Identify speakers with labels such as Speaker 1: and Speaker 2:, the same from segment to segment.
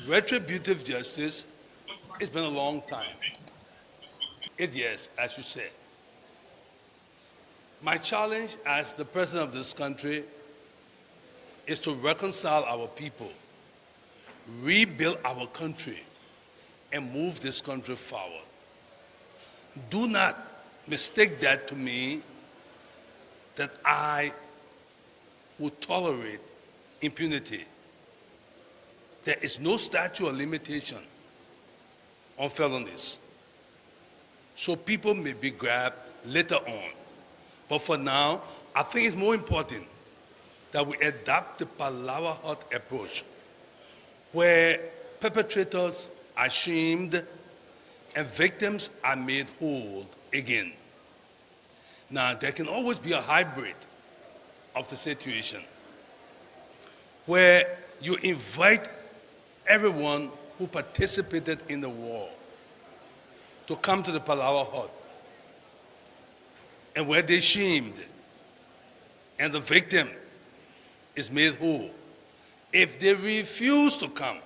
Speaker 1: Retributive justice, it's been a long time. 8 years, as you said. My challenge as the president of this country is to reconcile our people, rebuild our country, and move this country forward. Do not mistake that to mean that I would tolerate impunity. There is no statute of limitation on felonies. So people may be grabbed later on. But for now, I think it's more important that we adopt the Palawa Hut approach, where perpetrators are shamed and victims are made whole again. Now, there can always be a hybrid of the situation, where you invite everyone who participated in the war to come to the Palawa Hut, and where they're shamed and the victim is made whole. If they refuse to come,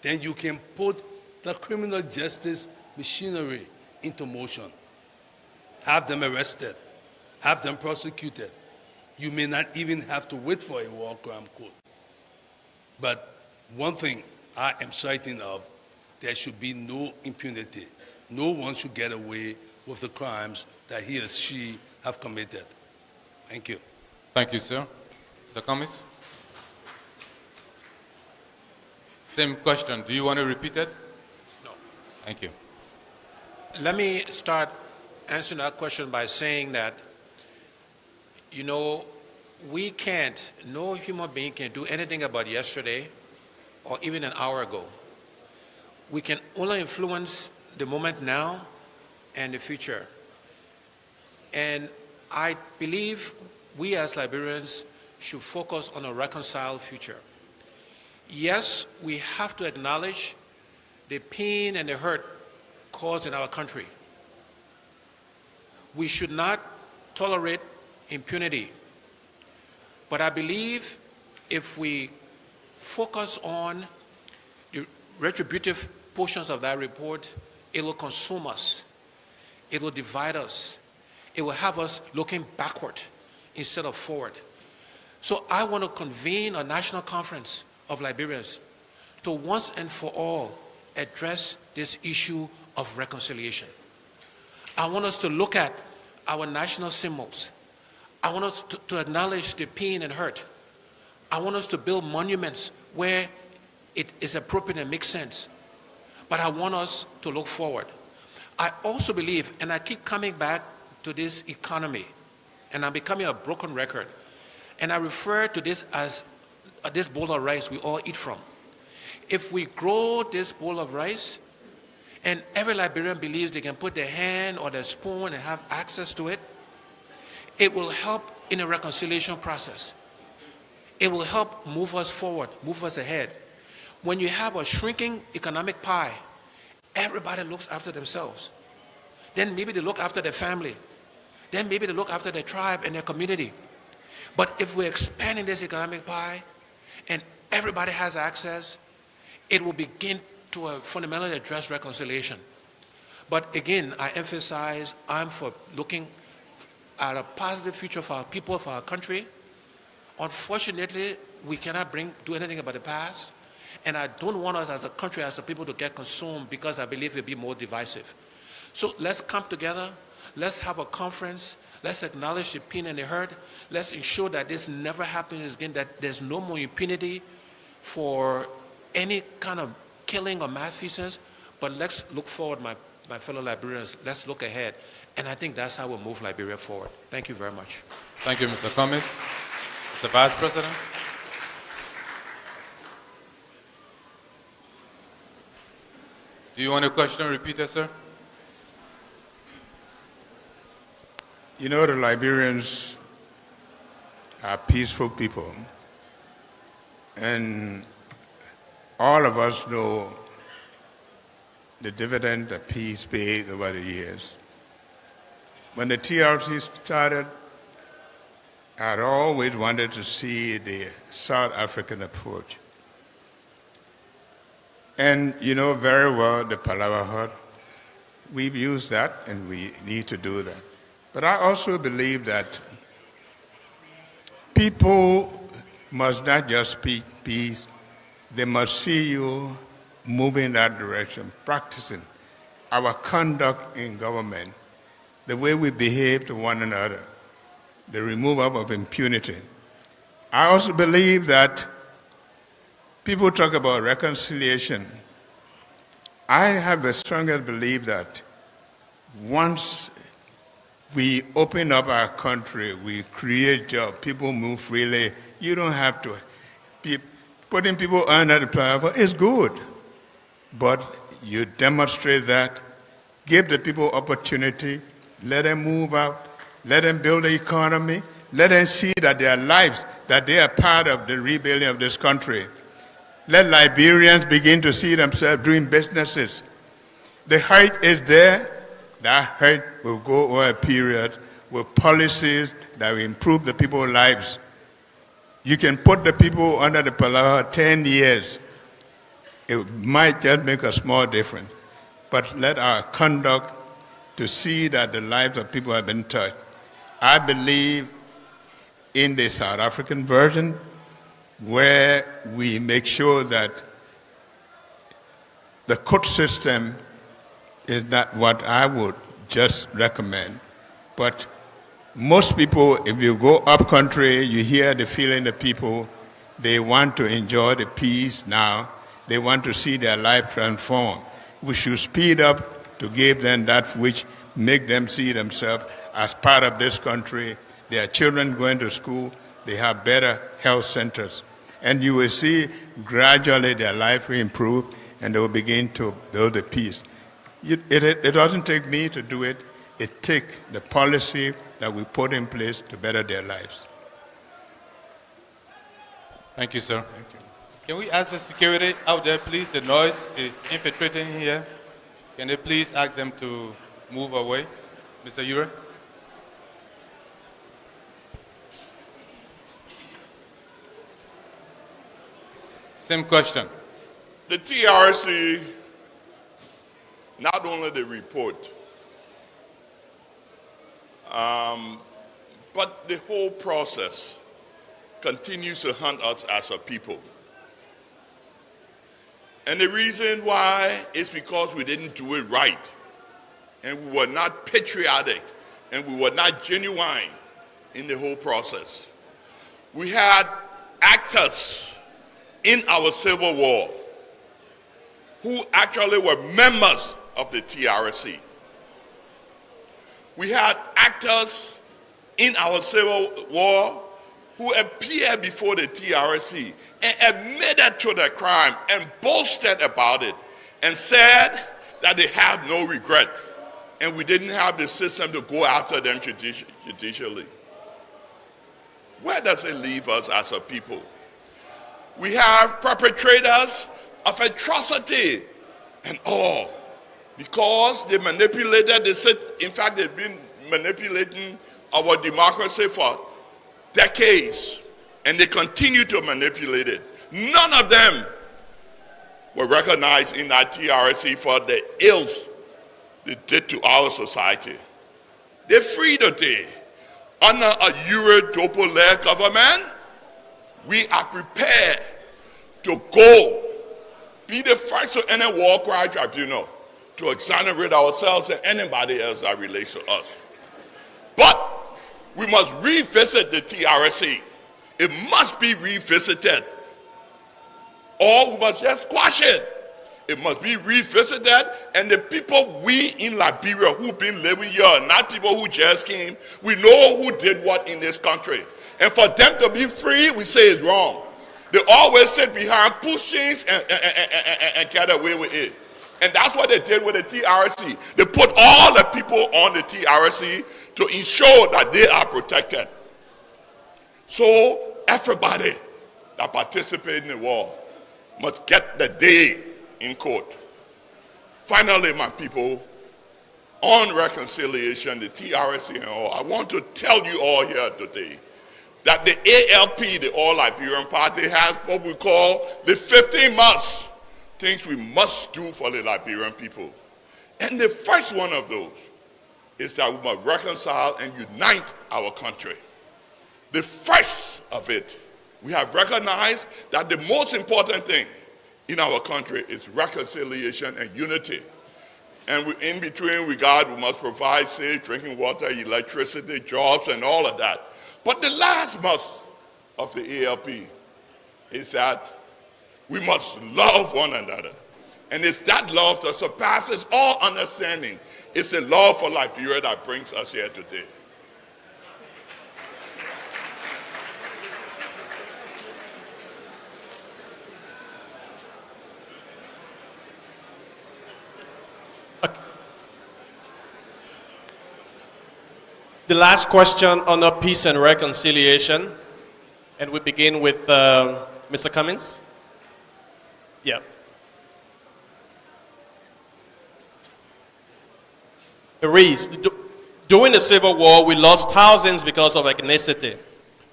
Speaker 1: then you can put the criminal justice machinery into motion. Have them arrested, have them prosecuted. You may not even have to wait for a war crime court. But one thing I am certain of, there should be no impunity. No one should get away with the crimes that he or she have committed. Thank you.
Speaker 2: Thank you, sir. Mr. Cummings? Same question. Do you want to repeat it?
Speaker 3: No.
Speaker 2: Thank you.
Speaker 3: Let me start answering that question by saying that, we can't, no human being can do anything about yesterday or even an hour ago. We can only influence the moment now and the future. And I believe we as Liberians should focus on a reconciled future. Yes, we have to acknowledge the pain and the hurt caused in our country. We should not tolerate impunity. But I believe if we focus on the retributive portions of that report, it will consume us. It will divide us. It will have us looking backward instead of forward. So I want to convene a national conference of Liberians to once and for all address this issue of reconciliation. I want us to look at our national symbols. I want us to acknowledge the pain and hurt. I want us to build monuments where it is appropriate and makes sense. But I want us to look forward. I also believe, and I keep coming back to this economy, and I'm becoming a broken record, and I refer to this as this bowl of rice we all eat from. If we grow this bowl of rice, and every Liberian believes they can put their hand or their spoon and have access to it, it will help in the reconciliation process. It will help move us forward, move us ahead. When you have a shrinking economic pie, everybody looks after themselves. Then maybe they look after their family. Then maybe they look after their tribe and their community. But if we're expanding this economic pie and everybody has access, it will begin to fundamentally address reconciliation. But again, I emphasize, I'm for looking at a positive future for our people, for our country. Unfortunately, we cannot do anything about the past. And I don't want us as a country, as a people, to get consumed because I believe it will be more divisive. So let's come together. Let's have a conference. Let's acknowledge the pain and the hurt. Let's ensure that this never happens again, that there's no more impunity for any kind of killing or malfeasance. But let's look forward, my fellow Liberians. Let's look ahead. And I think that's how we'll move Liberia forward. Thank you very much.
Speaker 2: Thank you, Mr. Cummings. Mr. Vice President. Do you want a question repeated, sir?
Speaker 4: You know, the Liberians are peaceful people, and all of us know the dividend that peace paid over the years. When the TRC started, I had always wanted to see the South African approach. And you know very well the Palawa Hut. We've used that and we need to do that. But I also believe that people must not just speak peace, they must see you moving in that direction, practicing our conduct in government, the way we behave to one another, the removal of impunity. I also believe that people talk about reconciliation. I have a stronger belief that once we open up our country, we create jobs, people move freely, you don't have to be putting people under the power. It's good, but you demonstrate that, give the people opportunity, let them move out, let them build the economy, let them see that their lives, that they are part of the rebuilding of this country. Let Liberians begin to see themselves doing businesses. The hurt is there. That hurt will go over a period with policies that will improve the people's lives. You can put the people under the Palawa 10 years. It might just make a small difference. But let our conduct to see that the lives of people have been touched. I believe in the South African version, where we make sure that the court system is not what I would just recommend. But most people, if you go up country, you hear the feeling of people, they want to enjoy the peace now. They want to see their life transform. We should speed up to give them that which make them see themselves as part of this country. Their children going to school, they have better health centers. And you will see gradually their life will improve and they will begin to build the peace. It doesn't take me to do it. It takes the policy that we put in place to better their lives.
Speaker 2: Thank you, sir. Thank you. Can we ask the security out there, please? The noise is infiltrating here. Can they please ask them to move away? Mr. Ure? Same question.
Speaker 5: The TRC, not only the report, but the whole process continues to hunt us as a people. And the reason why is because we didn't do it right. And we were not patriotic. And we were not genuine in the whole process. We had actors in our Civil War who actually were members of the TRC. We had actors in our Civil War who appeared before the TRC and admitted to the crime and boasted about it and said that they have no regret and we didn't have the system to go after them judicially. Where does it leave us as a people? We have perpetrators of atrocity and all because they manipulated the system. In fact, they've been manipulating our democracy for decades, and they continue to manipulate it. None of them were recognized in that TRC for the ills they did to our society. They're free today. Under a Euro-Dopo-led government, we are prepared to go, be the first to any war crime tribunal to exonerate ourselves and anybody else that relates to us. But we must revisit the TRC. It must be revisited. Or we must just squash it. It must be revisited, and the people we in Liberia who've been living here, not people who just came, we know who did what in this country. And for them to be free, we say it's wrong. They always sit behind pushings and get away with it. And that's what they did with the TRC. They put all the people on the TRC to ensure that they are protected. So everybody that participates in the war must get the day in court. Finally, my people, on reconciliation, the TRC and all, I want to tell you all here today that the ALP, the All Liberian Party, has what we call the 15 months things we must do for the Liberian people. And the first one of those is that we must reconcile and unite our country. The first of it, we have recognized that the most important thing in our country is reconciliation and unity. And in between, we must provide safe drinking water, electricity, jobs, and all of that. But the last must of the ALP is that we must love one another. And it's that love that surpasses all understanding. It's the love for Liberia that brings us here today.
Speaker 6: The last question on peace and reconciliation, and we begin with Mr. Cummins. Yeah. Reese, during the Civil War, we lost thousands because of ethnicity.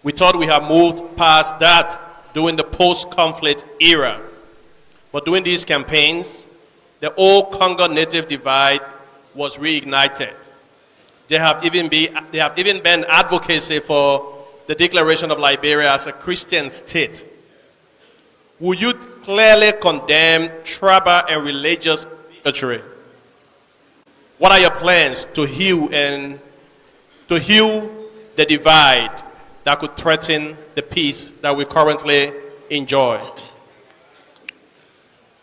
Speaker 6: We thought we had moved past that during the post-conflict era. But during these campaigns, the old Congo native divide was reignited. There have even been advocacy for the declaration of Liberia as a Christian state. Would you clearly condemn tribal and religious bigotry? What are your plans to heal the divide that could threaten the peace that we currently enjoy?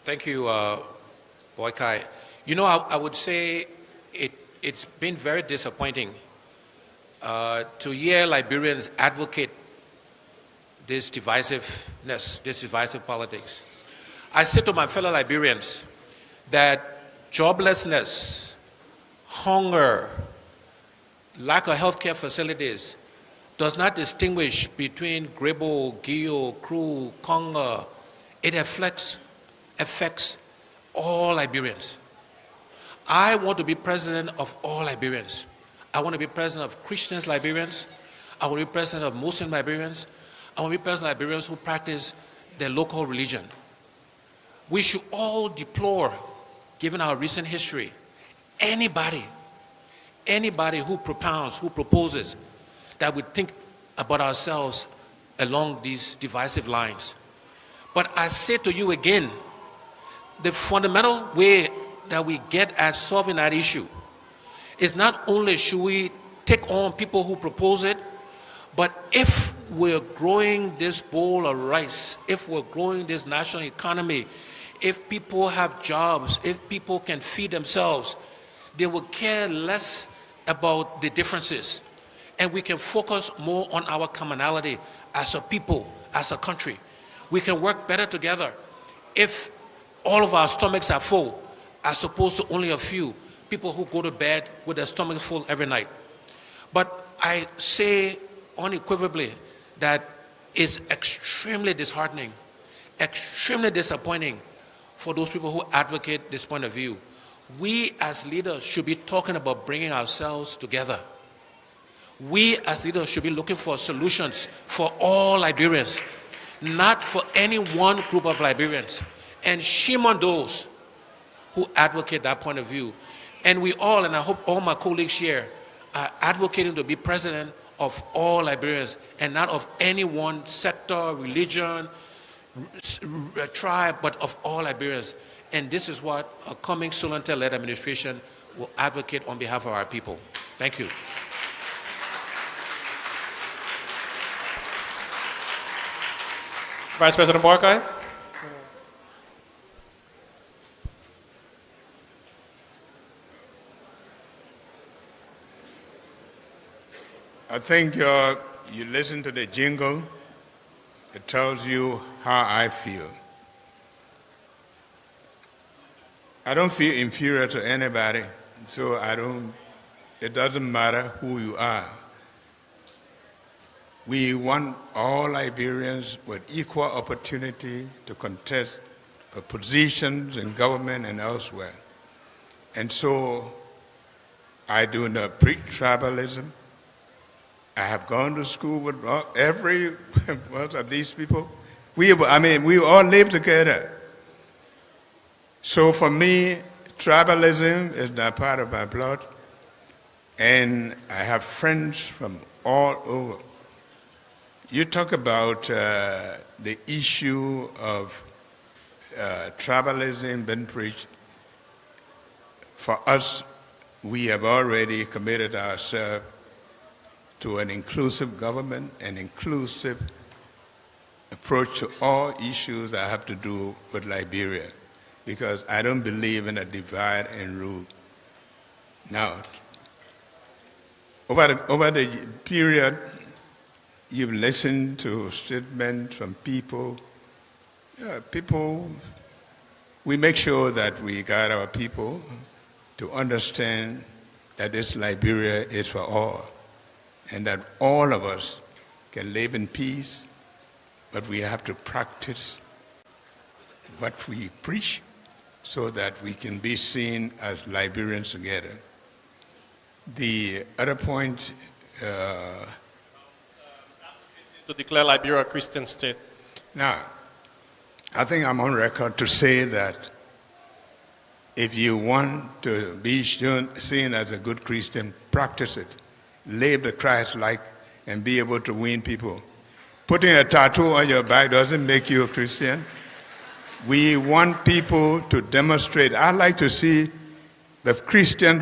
Speaker 3: Thank you, Boykai. You know, I would say it's been very disappointing to hear Liberians advocate this divisiveness, this divisive politics. I say to my fellow Liberians that joblessness, hunger, lack of healthcare facilities does not distinguish between Grebo, Gio, Kru, Congo. It affects all Liberians. I want to be president of all Liberians. I want to be president of Christian Liberians. I want to be president of Muslim Liberians. I want to be president of Liberians who practice their local religion. We should all deplore, given our recent history, anybody who propounds, who proposes that we think about ourselves along these divisive lines. But I say to you again, the fundamental way that we get at solving that issue is not only should we take on people who propose it, but if we're growing this bowl of rice, if we're growing this national economy, if people have jobs, if people can feed themselves, they will care less about the differences. And we can focus more on our commonality as a people, as a country. We can work better together if all of our stomachs are full, as opposed to only a few people who go to bed with their stomachs full every night. But I say unequivocally that it's extremely disheartening, extremely disappointing for those people who advocate this point of view. We as leaders should be talking about bringing ourselves together. We as leaders should be looking for solutions for all Liberians, not for any one group of Liberians. And shame on those who advocate that point of view. And we all, and I hope all my colleagues here, are advocating to be president of all Liberians and not of any one sector, religion, tribe, but of all Liberians. And this is what a coming Solontel-led administration will advocate on behalf of our people. Thank you.
Speaker 6: Vice President Boykai.
Speaker 4: I think you listen to the jingle, it tells you how I feel. I don't feel inferior to anybody, so it doesn't matter who you are. We want all Liberians with equal opportunity to contest for positions in government and elsewhere. And so I do not preach tribalism. I have gone to school with every one of these people. We all live together. So for me, tribalism is not part of my blood, and I have friends from all over. You talk about the issue of tribalism being preached. For us, we have already committed ourselves to an inclusive government, an inclusive approach to all issues that have to do with Liberia, because I don't believe in a divide and rule. Now, over the period, you've listened to statements from people. We make sure that we guide our people to understand that this Liberia is for all, and that all of us can live in peace, but we have to practice what we preach so that we can be seen as Liberians together. The other point,
Speaker 6: to declare Liberia a Christian state.
Speaker 4: now, I think I'm on record to say that if you want to be seen as a good Christian, practice it. Live the Christ-like and be able to win people. Putting a tattoo on your back doesn't make you a Christian. We want people to demonstrate. I like to see the Christian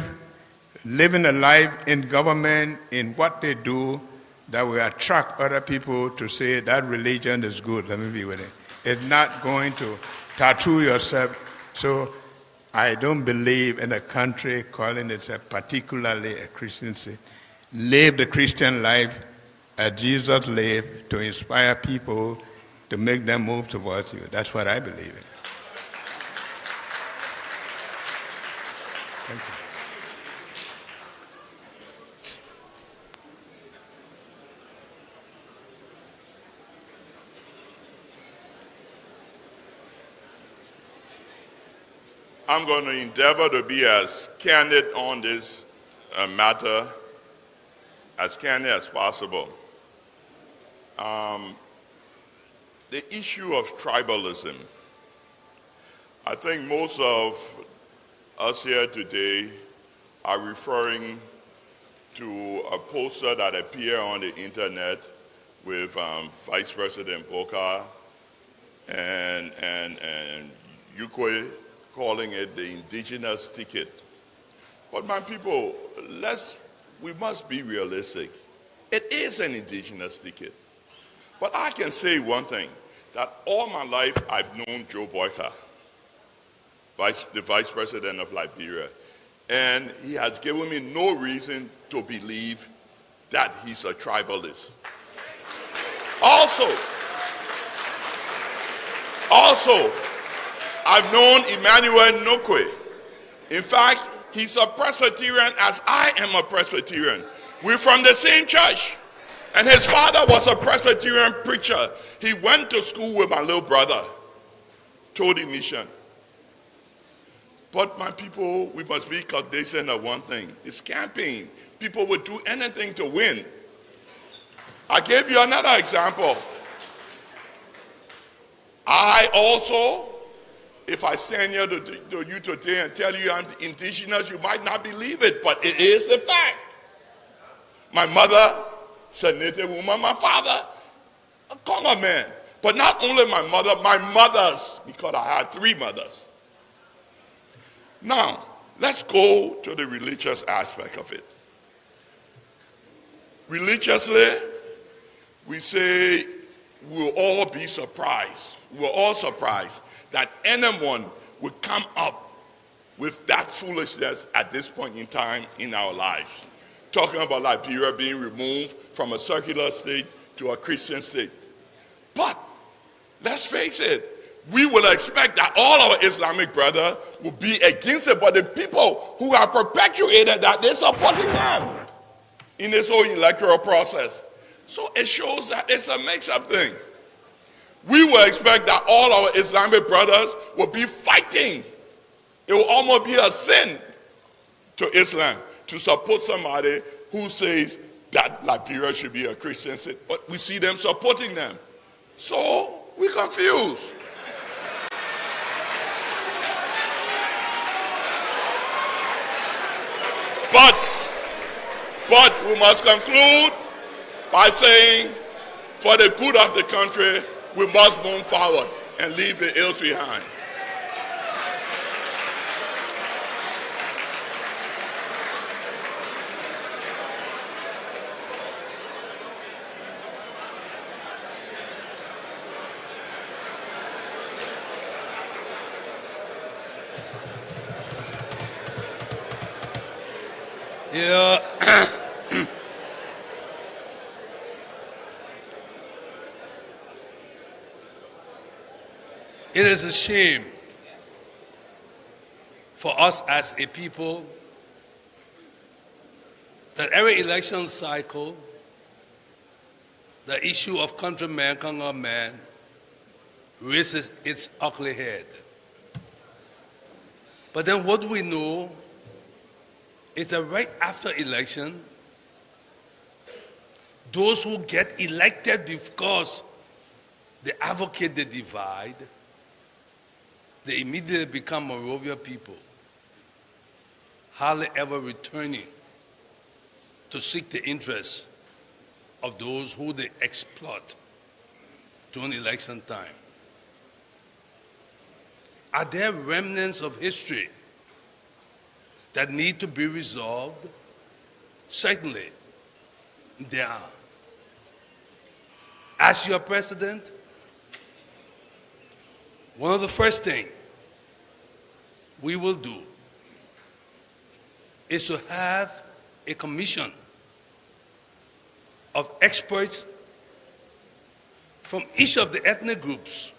Speaker 4: living a life in government, in what they do, that will attract other people to say that religion is good. Let me be with it. It's not going to tattoo yourself. So I don't believe in a country calling itself particularly a Christian state. Live the Christian life as Jesus lived, to inspire people, to make them move towards you. That's what I believe in. Thank you.
Speaker 5: I'm going to endeavor to be as candid on this matter, as candid as possible. The issue of tribalism. I think most of us here today are referring to a poster that appeared on the internet with Vice President Boka and Ukwe calling it the indigenous ticket. But my people, we must be realistic. It is an indigenous ticket. But I can say one thing, that all my life I've known Joe Boyka, the Vice President of Liberia, and he has given me no reason to believe that he's a tribalist. Also, I've known Emmanuel Nokwe. In fact, he's a Presbyterian as I am a Presbyterian. We're from the same church. And his father was a Presbyterian preacher. He went to school with my little brother, Todi Mission. But my people, we must be cognizant of one thing. It's campaign. People would do anything to win. I gave you another example. I also, if I stand here to you today and tell you I'm indigenous, you might not believe it, but it is the fact. My mother, is a native woman, my father, a Congo man. But not only my mother, my mothers, because I had 3 mothers. Now, let's go to the religious aspect of it. Religiously, we say we'll all be surprised. We're all surprised that anyone would come up with that foolishness at this point in time in our lives. Talking about Liberia being removed from a secular state to a Christian state. But let's face it, we will expect that all our Islamic brothers will be against it, but the people who have perpetuated that, they're supporting them in this whole electoral process. So it shows that it's a mix-up thing. We will expect that all our Islamic brothers will be fighting. It will almost be a sin to Islam to support somebody who says that Liberia should be a Christian state, but we see them supporting them. So we're confused. But we must conclude by saying, for the good of the country, we must move forward and leave the ills behind.
Speaker 1: Yeah. It is a shame for us as a people that every election cycle, the issue of countryman, Congo man, raises its ugly head. But then what we know is that right after election, those who get elected because they advocate the divide, they immediately become Monrovia people, hardly ever returning to seek the interests of those who they exploit during election time. Are there remnants of history that need to be resolved? Certainly, there are. As your president, one of the first things we will do is to have a commission of experts from each of the ethnic groups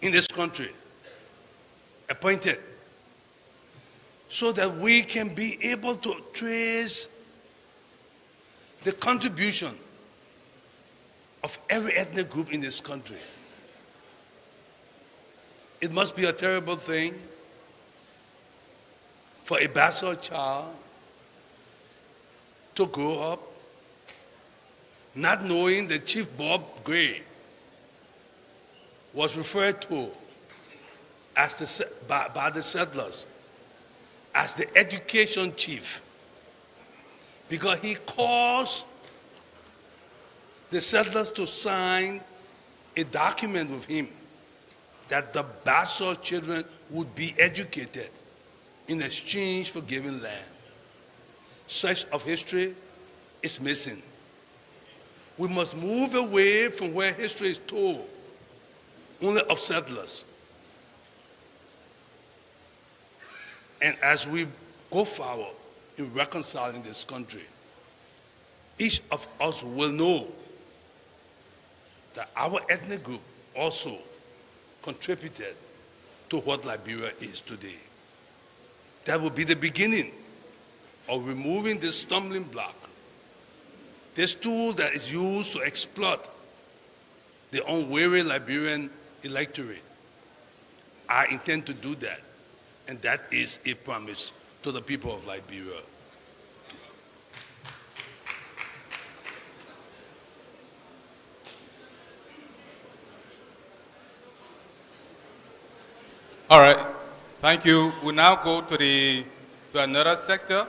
Speaker 1: in this country appointed, so that we can be able to trace the contribution of every ethnic group in this country. It must be a terrible thing for a bastard child to grow up not knowing that Chief Bob Gray was referred to as by the settlers as the education chief, because he caused the settlers to sign a document with him that the bastard children would be educated in exchange for giving land. Such of history is missing. We must move away from where history is told only of settlers. And as we go forward in reconciling this country, each of us will know that our ethnic group also contributed to what Liberia is today. That will be the beginning of removing this stumbling block, this tool that is used to exploit the unwary Liberian electorate. I intend to do that, and that is a promise to the people of Liberia.
Speaker 2: All right, thank you. We now go to another sector,